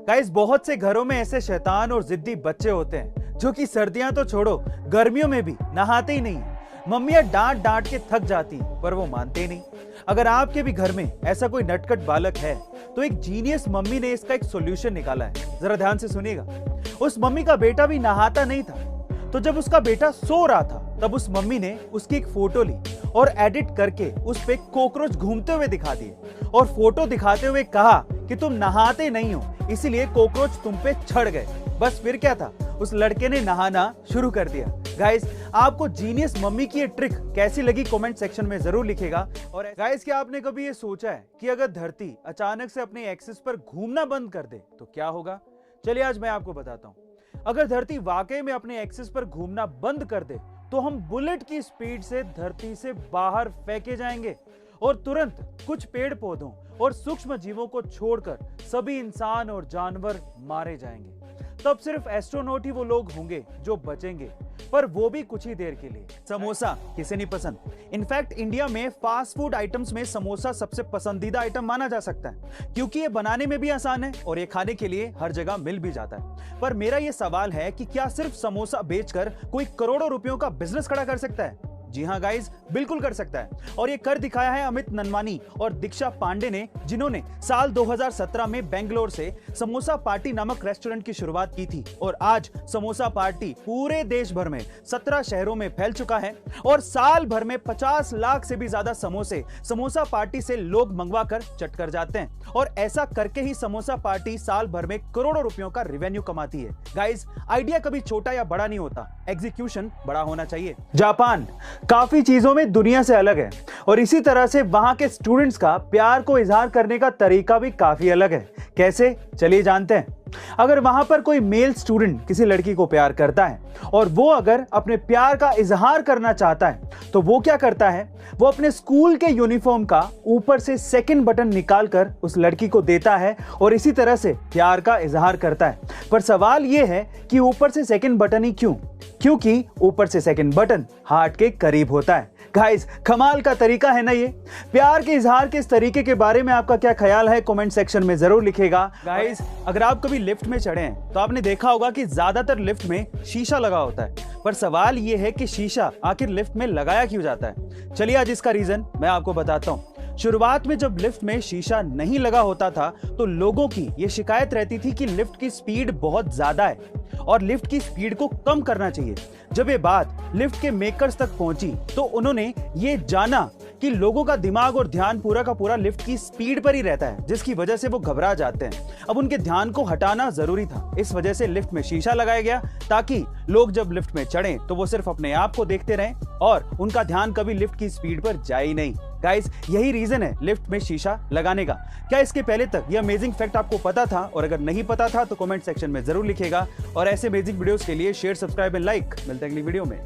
Guys, बहुत से घरों में ऐसे शैतान और जिद्दी बच्चे होते हैं जो कि सर्दियां तो छोड़ो, गर्मियों में भी नहाते ही नहीं है। मम्मियां डांट डांट के थक जाती पर वो मानते ही नहीं। अगर आपके भी घर में ऐसा कोई नटखट बालक है तो एक जीनियस मम्मी ने इसका एक सॉल्यूशन निकाला है। जरा ध्यान से सुनिएगा। उस मम्मी का बेटा भी नहाता नहीं था, तो जब उसका बेटा सो रहा था तब उस मम्मी ने उसकी एक फोटो ली और एडिट करके उस पे कॉकरोच घूमते हुए दिखा दिए और फोटो दिखाते हुए कहा कि तुम नहाते नहीं हो, इसीलिए कॉकरोच तुम पे चढ़ गए। बस फिर क्या था, उस लड़के ने नहाना शुरू कर दिया। गाइस, आपको जीनियस मम्मी की ये ट्रिक कैसी लगी कमेंट सेक्शन में जरूर लिखेगा। और गाइस, क्या आपने कभी ये सोचा है कि अगर धरती अचानक से अपने एक्सिस पर घूमना बंद कर दे तो क्या होगा? चलिए आज मैं आपको बताता हूँ। अगर धरती वाकई में अपने एक्सिस पर घूमना बंद कर दे तो हम बुलेट की स्पीड से धरती से बाहर फेंके जाएंगे और तुरंत कुछ पेड़ पौधों और सूक्ष्म जीवों को छोड़कर सभी इंसान और जानवर मारे जाएंगे। तब सिर्फ एस्ट्रोनॉट ही वो लोग होंगे जो बचेंगे, पर वो भी कुछ ही देर के लिए। समोसा किसे नहीं पसंद? इनफैक्ट इंडिया में फास्ट फूड आइटम्स में समोसा सबसे पसंदीदा आइटम माना जा सकता है, क्योंकि ये बनाने में भी आसान है और ये खाने के लिए हर जगह मिल भी जाता है। पर मेरा ये सवाल है कि क्या सिर्फ समोसा बेचकर कोई करोड़ों रुपयों का बिजनेस खड़ा कर सकता है? जी हाँ गाइस, बिल्कुल कर सकता है। और ये कर दिखाया है अमित ननवानी और दीक्षा पांडे ने, जिन्होंने साल 2017 में बेंगलोर से समोसा पार्टी नामक रेस्टोरेंट की शुरुआत की थी। और आज समोसा पार्टी पूरे देश भर में 17 शहरों में फैल चुका है और साल भर में 50 लाख से भी ज्यादा समोसे समोसा पार्टी से लोग मंगवा कर चट कर जाते हैं। और ऐसा करके ही समोसा पार्टी साल भर में करोड़ों रुपयों का रेवेन्यू कमाती है। गाइस, आइडिया कभी छोटा या बड़ा नहीं होता, एग्जीक्यूशन बड़ा होना चाहिए। जापान काफी चीजों में दुनिया से अलग है और इसी तरह से वहां के स्टूडेंट्स का प्यार को इजहार करने का तरीका भी काफी अलग है। कैसे? चलिए जानते हैं। अगर वहां पर कोई मेल स्टूडेंट किसी लड़की को प्यार करता है और वो अगर अपने प्यार का इजहार करना चाहता है तो वो क्या करता है, वो अपने स्कूल के यूनिफॉर्म का ऊपर से सेकंड बटन निकालकर उस लड़की को देता है और इसी तरह से प्यार का इजहार करता है। पर सवाल ये है कि ऊपर से सेकंड बटन ही क्यों? क्योंकि ऊपर से सेकंड बटन हार्ट के करीब होता है। गाइस, कमाल का तरीका है ना ये। प्यार के इजहार के इस तरीके के बारे में आपका क्या ख्याल है कमेंट सेक्शन में जरूर लिखेगा। गाइस, अगर आप कभी लिफ्ट में चढ़े हैं तो आपने देखा होगा कि ज्यादातर लिफ्ट में शीशा लगा होता है, पर सवाल ये है कि शीशा आखिर लिफ्ट में लगाया क्यों जाता है? चलिए आज इसका रीजन मैं आपको बताता हूँ। शुरुआत में जब लिफ्ट में शीशा नहीं लगा होता था तो लोगों की ये शिकायत रहती थी कि लिफ्ट की स्पीड बहुत ज्यादा है और लिफ्ट की स्पीड को कम करना चाहिए। जब ये बात लिफ्ट के मेकर्स तक पहुंची तो उन्होंने ये जाना कि लोगों का दिमाग और ध्यान पूरा का पूरा लिफ्ट की स्पीड पर ही रहता है, जिसकी वजह से वो घबरा जाते हैं। अब उनके ध्यान को हटाना जरूरी था, इस वजह से लिफ्ट में शीशा लगाया गया ताकि लोग जब लिफ्ट में चढ़ें तो वो सिर्फ अपने आप को देखते रहें और उनका ध्यान कभी लिफ्ट की स्पीड पर जाए ही नहीं। गाइस, यही रीजन है लिफ्ट में शीशा लगाने का। क्या इसके पहले तक ये अमेजिंग फैक्ट आपको पता था? और अगर नहीं पता था तो कमेंट सेक्शन में जरूर लिखेगा। और ऐसे अमेजिंग वीडियोस के लिए शेयर, सब्सक्राइब एंड लाइक। मिलते हैं अगली वीडियो में।